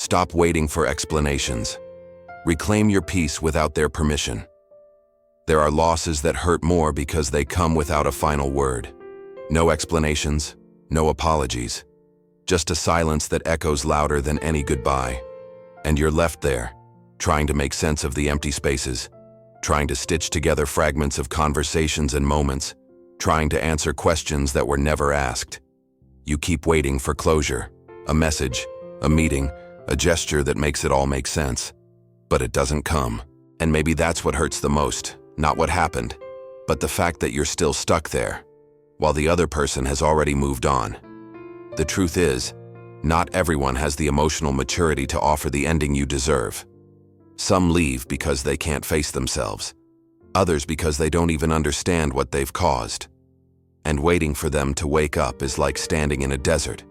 Stop waiting for explanations. Reclaim your peace without their permission. There are losses that hurt more because they come without a final word. No explanations, no apologies. Just a silence that echoes louder than any goodbye. And you're left there, trying to make sense of the empty spaces, trying to stitch together fragments of conversations and moments, trying to answer questions that were never asked. You keep waiting for closure, a message, a meeting, a gesture that makes it all make sense. But it doesn't come. And maybe that's what hurts the most, not what happened, but the fact that you're still stuck there, while the other person has already moved on. The truth is, not everyone has the emotional maturity to offer the ending you deserve. Some leave because they can't face themselves, others because they don't even understand what they've caused. And waiting for them to wake up is like standing in a desert,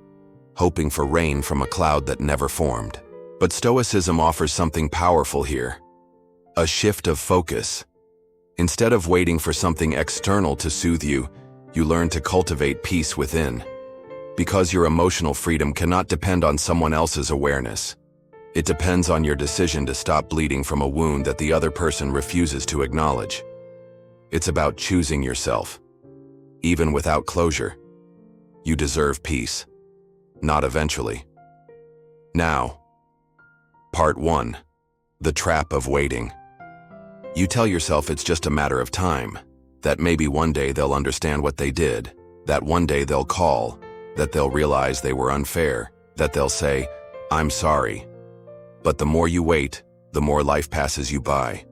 hoping for rain from a cloud that never formed. But Stoicism offers something powerful here, a shift of focus. Instead of waiting for something external to soothe you, you learn to cultivate peace within. Because your emotional freedom cannot depend on someone else's awareness. It depends on your decision to stop bleeding from a wound that the other person refuses to acknowledge. It's about choosing yourself. Even without closure, you deserve peace. Not eventually. Now, Part 1. The Trap of Waiting. You tell yourself it's just a matter of time, that maybe one day they'll understand what they did, that one day they'll call, that they'll realize they were unfair, that they'll say, "I'm sorry." But the more you wait, the more life passes you by.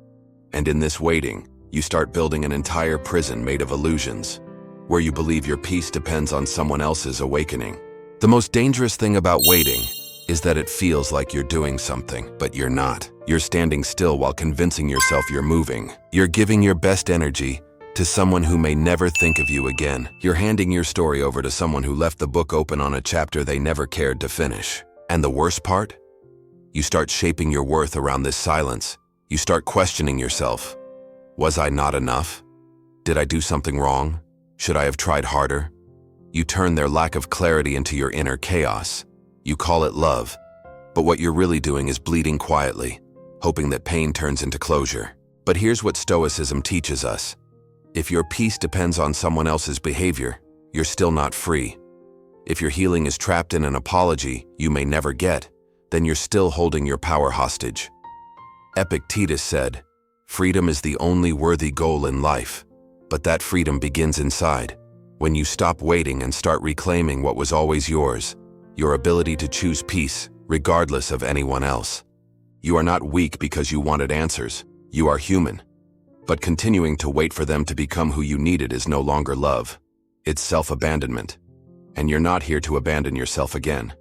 And in this waiting, you start building an entire prison made of illusions, where you believe your peace depends on someone else's awakening. The most dangerous thing about waiting is that it feels like you're doing something, but you're not. You're standing still while convincing yourself you're moving. You're giving your best energy to someone who may never think of you again. You're handing your story over to someone who left the book open on a chapter they never cared to finish. And the worst part? You start shaping your worth around this silence. You start questioning yourself. Was I not enough? Did I do something wrong? Should I have tried harder? You turn their lack of clarity into your inner chaos. You call it love, but what you're really doing is bleeding quietly, hoping that pain turns into closure. But here's what Stoicism teaches us. If your peace depends on someone else's behavior, you're still not free. If your healing is trapped in an apology you may never get, then you're still holding your power hostage. Epictetus said, "Freedom is the only worthy goal in life." But that freedom begins inside, when you stop waiting and start reclaiming what was always yours, your ability to choose peace, regardless of anyone else. You are not weak because you wanted answers. You are human. But continuing to wait for them to become who you needed is no longer love. It's self-abandonment. And you're not here to abandon yourself again.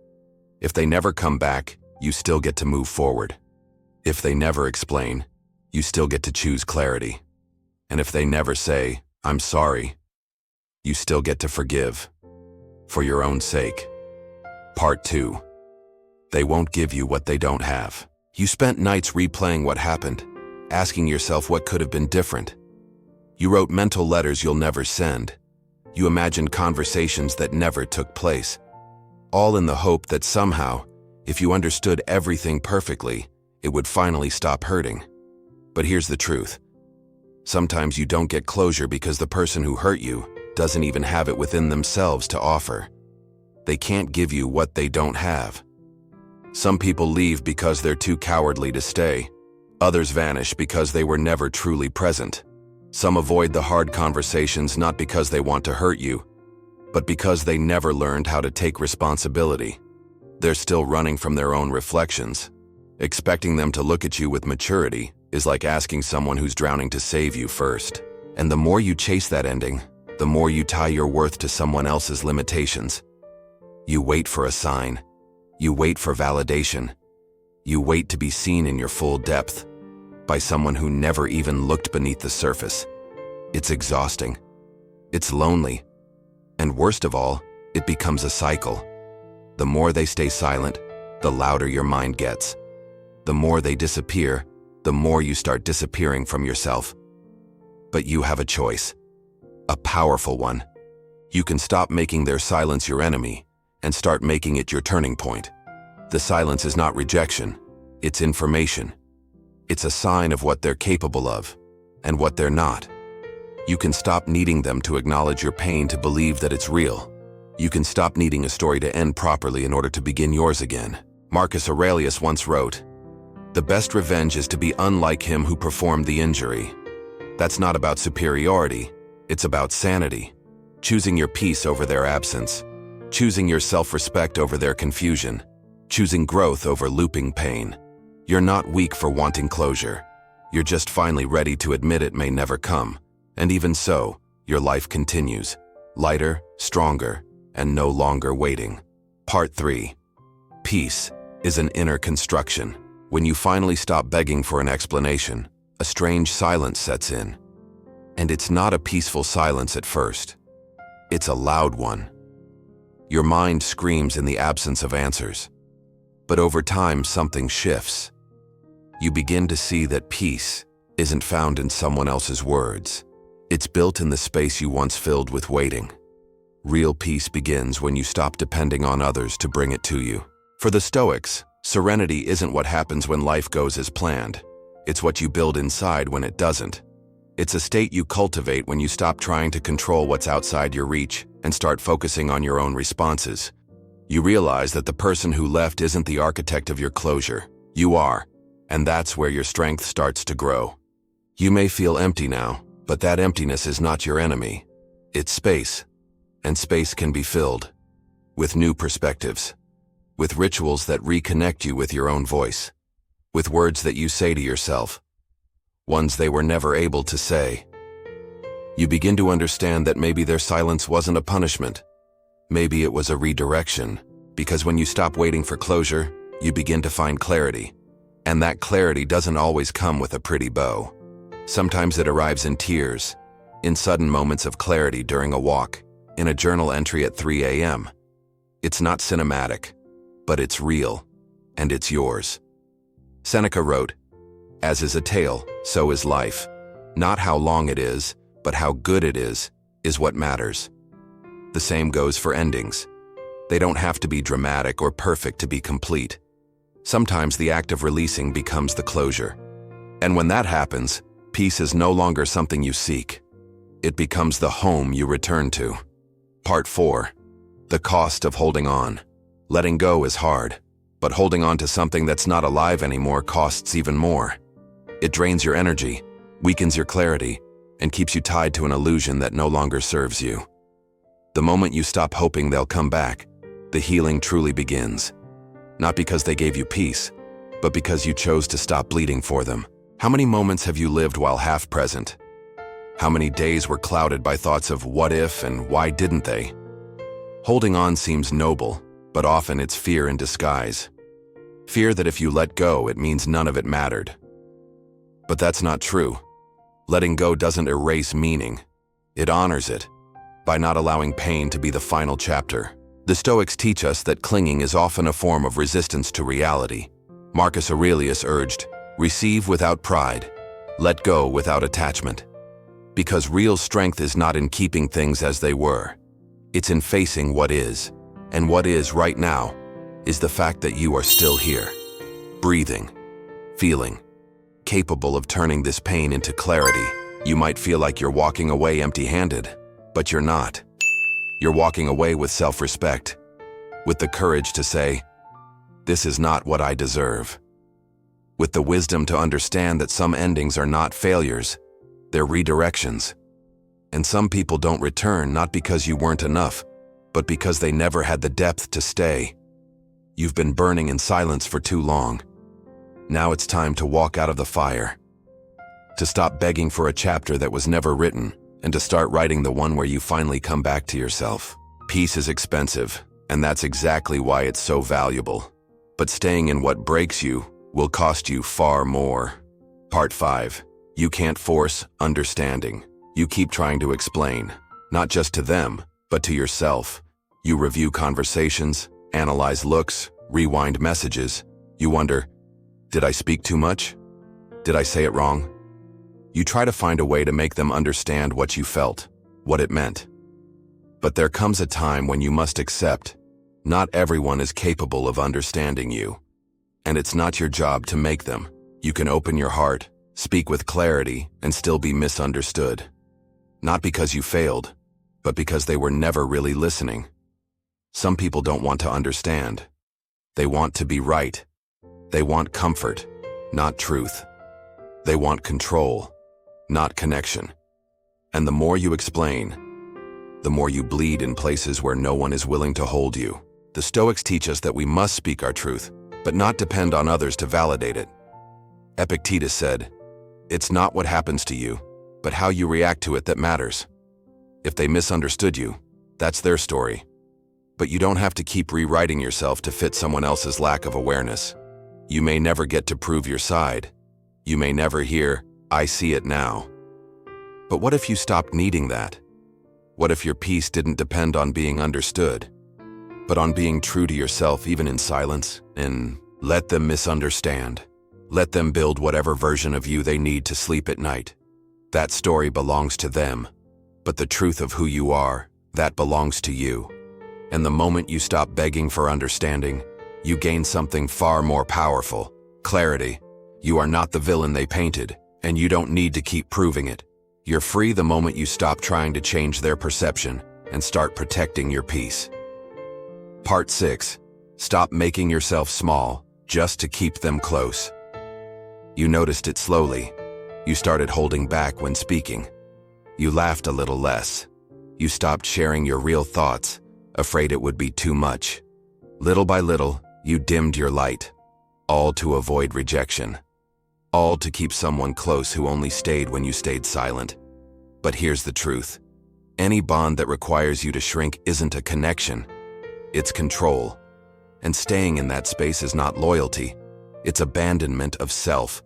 If they never come back, you still get to move forward. If they never explain, you still get to choose clarity. And if they never say, "I'm sorry," you still get to forgive. For your own sake. Part 2. They won't give you what they don't have. You spent nights replaying what happened, asking yourself what could have been different. You wrote mental letters you'll never send. You imagined conversations that never took place. All in the hope that somehow, if you understood everything perfectly, it would finally stop hurting. But here's the truth. Sometimes you don't get closure because the person who hurt you doesn't even have it within themselves to offer. They can't give you what they don't have. Some people leave because they're too cowardly to stay. Others vanish because they were never truly present. Some avoid the hard conversations not because they want to hurt you, but because they never learned how to take responsibility. They're still running from their own reflections. Expecting them to look at you with maturity is like asking someone who's drowning to save you first. And the more you chase that ending, the more you tie your worth to someone else's limitations. You wait for a sign. You wait for validation. You wait to be seen in your full depth by someone who never even looked beneath the surface. It's exhausting. It's lonely. And worst of all, it becomes a cycle. The more they stay silent, the louder your mind gets. The more they disappear, the more you start disappearing from yourself. But you have a choice. A powerful one. You can stop making their silence your enemy and start making it your turning point. The silence is not rejection, it's information. It's a sign of what they're capable of and what they're not. You can stop needing them to acknowledge your pain to believe that it's real. You can stop needing a story to end properly in order to begin yours again. Marcus Aurelius once wrote, "The best revenge is to be unlike him who performed the injury." That's not about superiority, it's about sanity. Choosing your peace over their absence. Choosing your self-respect over their confusion. Choosing growth over looping pain. You're not weak for wanting closure. You're just finally ready to admit it may never come. And even so, your life continues. Lighter, stronger, and no longer waiting. Part 3. Peace is an inner construction. When you finally stop begging for an explanation, a strange silence sets in. And it's not a peaceful silence at first. It's a loud one. Your mind screams in the absence of answers. But over time, something shifts. You begin to see that peace isn't found in someone else's words. It's built in the space you once filled with waiting. Real peace begins when you stop depending on others to bring it to you. For the Stoics, serenity isn't what happens when life goes as planned. It's what you build inside when it doesn't. It's a state you cultivate when you stop trying to control what's outside your reach and start focusing on your own responses. You realize that the person who left isn't the architect of your closure. You are, and that's where your strength starts to grow. You may feel empty now, but that emptiness is not your enemy. It's space, and space can be filled with new perspectives, with rituals that reconnect you with your own voice, with words that you say to yourself, ones they were never able to say. You begin to understand that maybe their silence wasn't a punishment. Maybe it was a redirection, because when you stop waiting for closure, you begin to find clarity. And that clarity doesn't always come with a pretty bow. Sometimes it arrives in tears, in sudden moments of clarity during a walk, in a journal entry at 3 a.m. It's not cinematic, but it's real, and it's yours. Seneca wrote, "As is a tale, so is life. Not how long it is, but how good it is what matters." The same goes for endings. They don't have to be dramatic or perfect to be complete. Sometimes the act of releasing becomes the closure. And when that happens, peace is no longer something you seek. It becomes the home you return to. Part 4. The cost of holding on. Letting go is hard, but holding on to something that's not alive anymore costs even more. It drains your energy, weakens your clarity, and keeps you tied to an illusion that no longer serves you. The moment you stop hoping they'll come back, the healing truly begins. Not because they gave you peace, but because you chose to stop bleeding for them. How many moments have you lived while half present? How many days were clouded by thoughts of what if and why didn't they? Holding on seems noble, but often it's fear in disguise. Fear that if you let go, it means none of it mattered. But that's not true. Letting go doesn't erase meaning. It honors it, by not allowing pain to be the final chapter. The Stoics teach us that clinging is often a form of resistance to reality. Marcus Aurelius urged, "Receive without pride, let go without attachment." Because real strength is not in keeping things as they were. It's in facing what is. And what is right now is the fact that you are still here, breathing, feeling, capable of turning this pain into clarity. You might feel like you're walking away empty-handed, but you're not. You're walking away with self-respect, with the courage to say, "This is not what I deserve." With the wisdom to understand that some endings are not failures, they're redirections. And some people don't return not because you weren't enough, but because they never had the depth to stay. You've been burning in silence for too long. Now it's time to walk out of the fire. To stop begging for a chapter that was never written, and to start writing the one where you finally come back to yourself. Peace is expensive, and that's exactly why it's so valuable. But staying in what breaks you will cost you far more. Part 5. You can't force understanding. You keep trying to explain, not just to them, but to yourself. You review conversations, analyze looks, rewind messages. You wonder, did I speak too much? Did I say it wrong? You try to find a way to make them understand what you felt, what it meant. But there comes a time when you must accept, Not everyone is capable of understanding you, and it's not your job to make them. You can open your heart, speak with clarity, and still be misunderstood. Not because you failed, but because they were never really listening. Some people don't want to understand. They want to be right. They want comfort, not truth. They want control, not connection. And the more you explain, the more you bleed in places where no one is willing to hold you. The Stoics teach us that we must speak our truth, but not depend on others to validate it. Epictetus said, "It's not what happens to you, but how you react to it that matters." If they misunderstood you, that's their story. But you don't have to keep rewriting yourself to fit someone else's lack of awareness. You may never get to prove your side. You may never hear, "I see it now." But what if you stopped needing that? What if your peace didn't depend on being understood, but on being true to yourself even in silence? And let them misunderstand. Let them build whatever version of you they need to sleep at night. That story belongs to them, but the truth of who you are, that belongs to you. And the moment you stop begging for understanding, you gain something far more powerful: clarity. You are not the villain they painted, and you don't need to keep proving it. You're free the moment you stop trying to change their perception and start protecting your peace. Part 6. Stop making yourself small just to keep them close. You noticed it slowly. You started holding back when speaking. You laughed a little less. You stopped sharing your real thoughts, afraid it would be too much. Little by little, you dimmed your light, all to avoid rejection. All to keep someone close who only stayed when you stayed silent. But here's the truth. Any bond that requires you to shrink isn't a connection. It's control. And staying in that space is not loyalty. It's abandonment of self.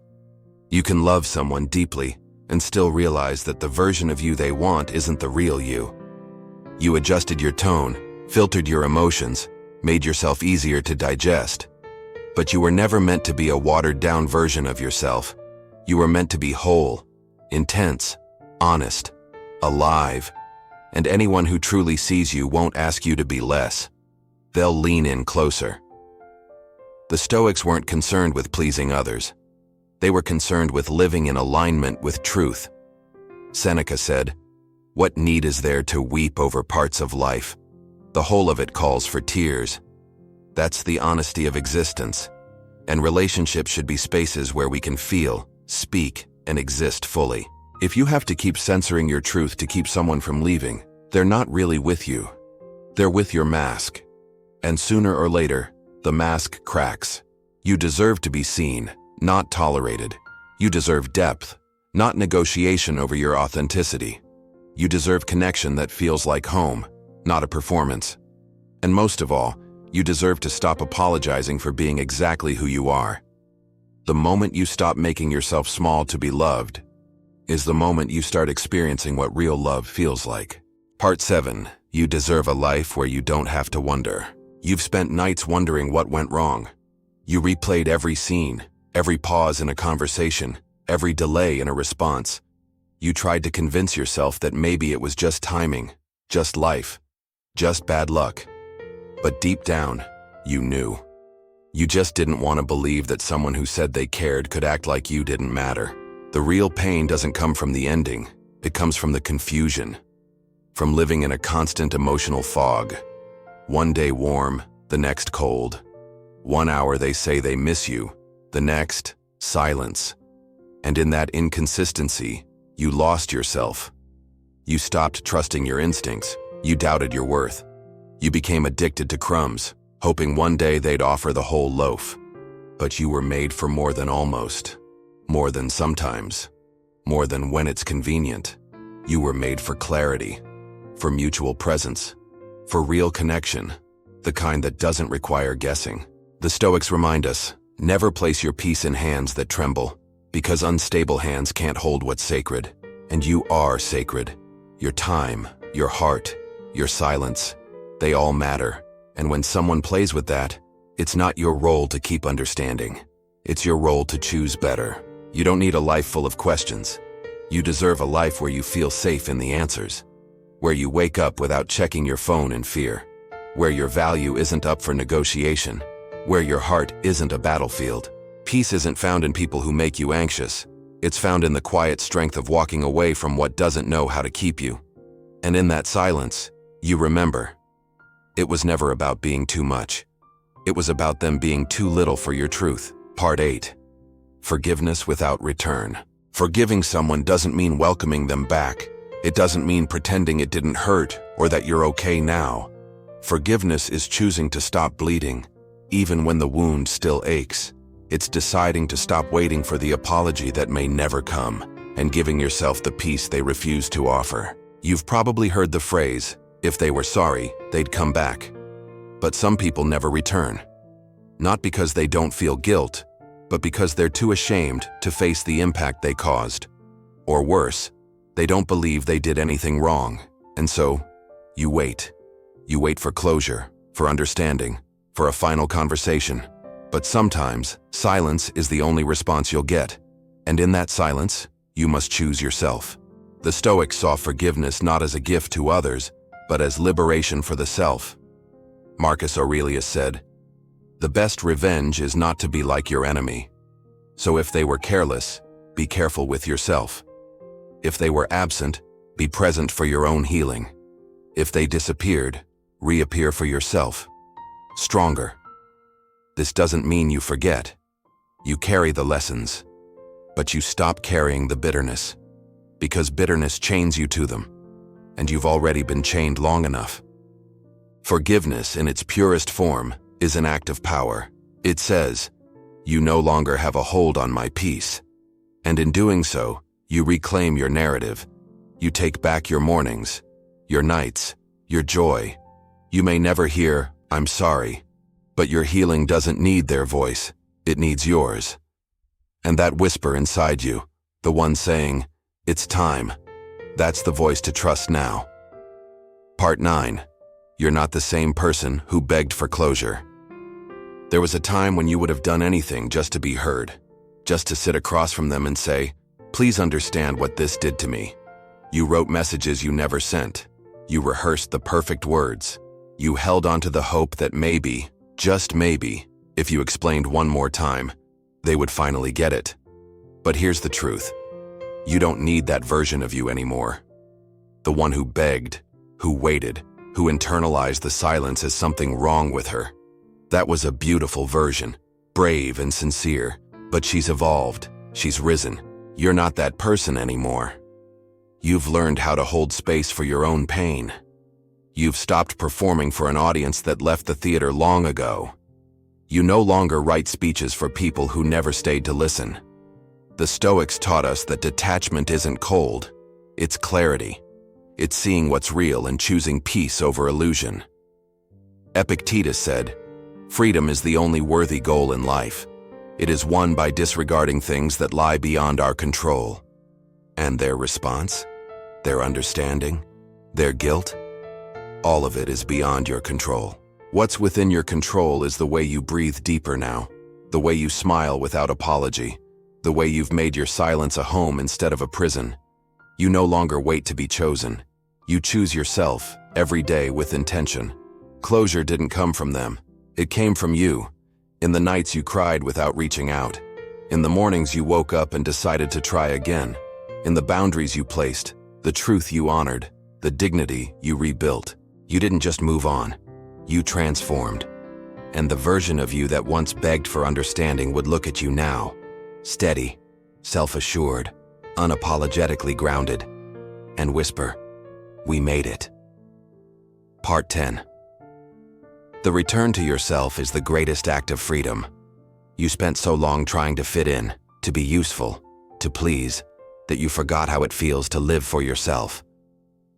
You can love someone deeply and still realize that the version of you they want isn't the real you. You adjusted your tone, filtered your emotions, made yourself easier to digest. But you were never meant to be a watered-down version of yourself. You were meant to be whole, intense, honest, alive. And anyone who truly sees you won't ask you to be less. They'll lean in closer. The Stoics weren't concerned with pleasing others. They were concerned with living in alignment with truth. Seneca said, "What need is there to weep over parts of life? The whole of it calls for tears." That's the honesty of existence. And relationships should be spaces where we can feel, speak, and exist fully. If you have to keep censoring your truth to keep someone from leaving, they're not really with you. They're with your mask. And sooner or later, the mask cracks. You deserve to be seen, not tolerated. You deserve depth, not negotiation over your authenticity. You deserve connection that feels like home, not a performance. And most of all, you deserve to stop apologizing for being exactly who you are. The moment you stop making yourself small to be loved is the moment you start experiencing what real love feels like. Part 7. You deserve a life where you don't have to wonder. You've spent nights wondering what went wrong. You replayed every scene, every pause in a conversation, every delay in a response. You tried to convince yourself that maybe it was just timing, just life, just bad luck. But deep down, you knew. You just didn't want to believe that someone who said they cared could act like you didn't matter. The real pain doesn't come from the ending. It comes from the confusion. From living in a constant emotional fog. One day warm, the next cold. 1 hour they say they miss you, the next, silence. And in that inconsistency, you lost yourself. You stopped trusting your instincts. You doubted your worth. You became addicted to crumbs, hoping one day they'd offer the whole loaf. But you were made for more than almost, more than sometimes, more than when it's convenient. You were made for clarity, for mutual presence, for real connection, the kind that doesn't require guessing. The Stoics remind us, never place your peace in hands that tremble, because unstable hands can't hold what's sacred. And you are sacred. Your time, your heart, your silence, they all matter. And when someone plays with that, it's not your role to keep understanding. It's your role to choose better. You don't need a life full of questions. You deserve a life where you feel safe in the answers, where you wake up without checking your phone in fear, where your value isn't up for negotiation, where your heart isn't a battlefield. Peace isn't found in people who make you anxious. It's found in the quiet strength of walking away from what doesn't know how to keep you. And in that silence, you remember. It was never about being too much. It was about them being too little for your truth. Part 8. Forgiveness without return. Forgiving someone doesn't mean welcoming them back. It doesn't mean pretending it didn't hurt or that you're okay now. Forgiveness is choosing to stop bleeding, even when the wound still aches. It's deciding to stop waiting for the apology that may never come and giving yourself the peace they refuse to offer. You've probably heard the phrase, if they were sorry, they'd come back. But some people never return. Not because they don't feel guilt, but because they're too ashamed to face the impact they caused. Or worse, they don't believe they did anything wrong. And so, you wait. You wait for closure, for understanding, for a final conversation. But sometimes, silence is the only response you'll get. And in that silence, you must choose yourself. The Stoics saw forgiveness not as a gift to others, but as liberation for the self. Marcus Aurelius said, "The best revenge is not to be like your enemy. So if they were careless, be careful with yourself. If they were absent, be present for your own healing. If they disappeared, reappear for yourself. Stronger." This doesn't mean you forget. You carry the lessons, but you stop carrying the bitterness, because bitterness chains you to them, and you've already been chained long enough. Forgiveness in its purest form is an act of power. It says, "You no longer have a hold on my peace." And in doing so, you reclaim your narrative. You take back your mornings, your nights, your joy. You may never hear, "I'm sorry," but your healing doesn't need their voice, it needs yours. And that whisper inside you, the one saying, "It's time," that's the voice to trust now. Part 9. You're not the same person who begged for closure. There was a time when you would have done anything just to be heard, just to sit across from them and say, "Please understand what this did to me." You wrote messages you never sent. You rehearsed the perfect words. You held on to the hope that maybe, just maybe, if you explained one more time, they would finally get it. But here's the truth. You don't need that version of you anymore. The one who begged, who waited, who internalized the silence as something wrong with her. That was a beautiful version, brave and sincere, but she's evolved, she's risen. You're not that person anymore. You've learned how to hold space for your own pain. You've stopped performing for an audience that left the theater long ago. You no longer write speeches for people who never stayed to listen. The Stoics taught us that detachment isn't cold, it's clarity. It's seeing what's real and choosing peace over illusion. Epictetus said, "Freedom is the only worthy goal in life. It is won by disregarding things that lie beyond our control." And their response? Their understanding? Their guilt? All of it is beyond your control. What's within your control is the way you breathe deeper now, the way you smile without apology, the way you've made your silence a home instead of a prison. You no longer wait to be chosen. You choose yourself every day with intention. Closure didn't come from them. It came from you. In the nights you cried without reaching out. In the mornings you woke up and decided to try again. In the boundaries you placed, the truth you honored, the dignity you rebuilt. You didn't just move on. You transformed. And the version of you that once begged for understanding would look at you now, steady, self-assured, unapologetically grounded, and whisper, "We made it." Part 10. The return to yourself is the greatest act of freedom. You spent so long trying to fit in, to be useful, to please, that you forgot how it feels to live for yourself.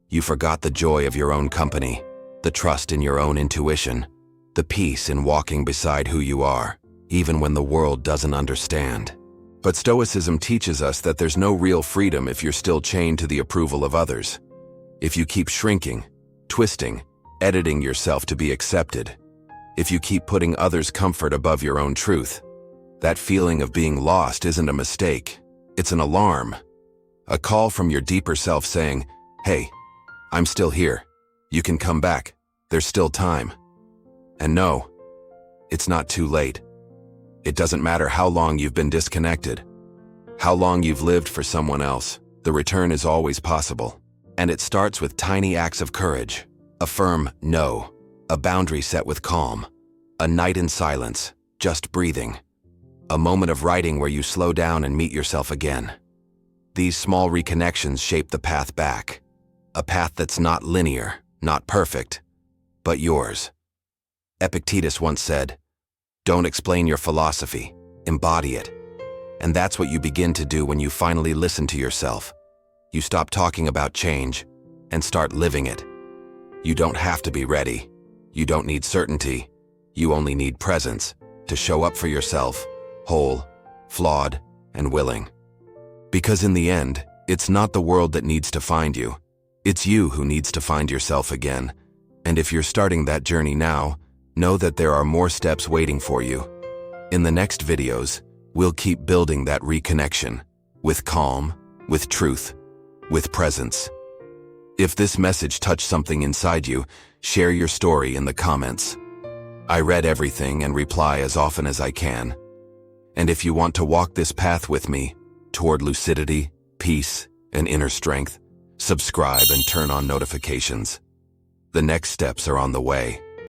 You forgot the joy of your own company, the trust in your own intuition, the peace in walking beside who you are, even when the world doesn't understand. But Stoicism teaches us that there's no real freedom if you're still chained to the approval of others. If you keep shrinking, twisting, editing yourself to be accepted. If you keep putting others' comfort above your own truth. That feeling of being lost isn't a mistake. It's an alarm. A call from your deeper self saying, "Hey, I'm still here. You can come back. There's still time." And no, it's not too late. It doesn't matter how long you've been disconnected, how long you've lived for someone else, the return is always possible. And it starts with tiny acts of courage, a firm no, a boundary set with calm, a night in silence, just breathing, a moment of writing where you slow down and meet yourself again. These small reconnections shape the path back, a path that's not linear, not perfect, but yours. Epictetus once said, "Don't explain your philosophy, embody it." And that's what you begin to do when you finally listen to yourself. You stop talking about change and start living it. You don't have to be ready. You don't need certainty. You only need presence to show up for yourself, whole, flawed, and willing. Because in the end, it's not the world that needs to find you. It's you who needs to find yourself again. And if you're starting that journey now, know that there are more steps waiting for you. In the next videos, we'll keep building that reconnection with calm, with truth, with presence. If this message touched something inside you, share your story in the comments. I read everything and reply as often as I can. And if you want to walk this path with me toward lucidity, peace, and inner strength, subscribe and turn on notifications. The next steps are on the way.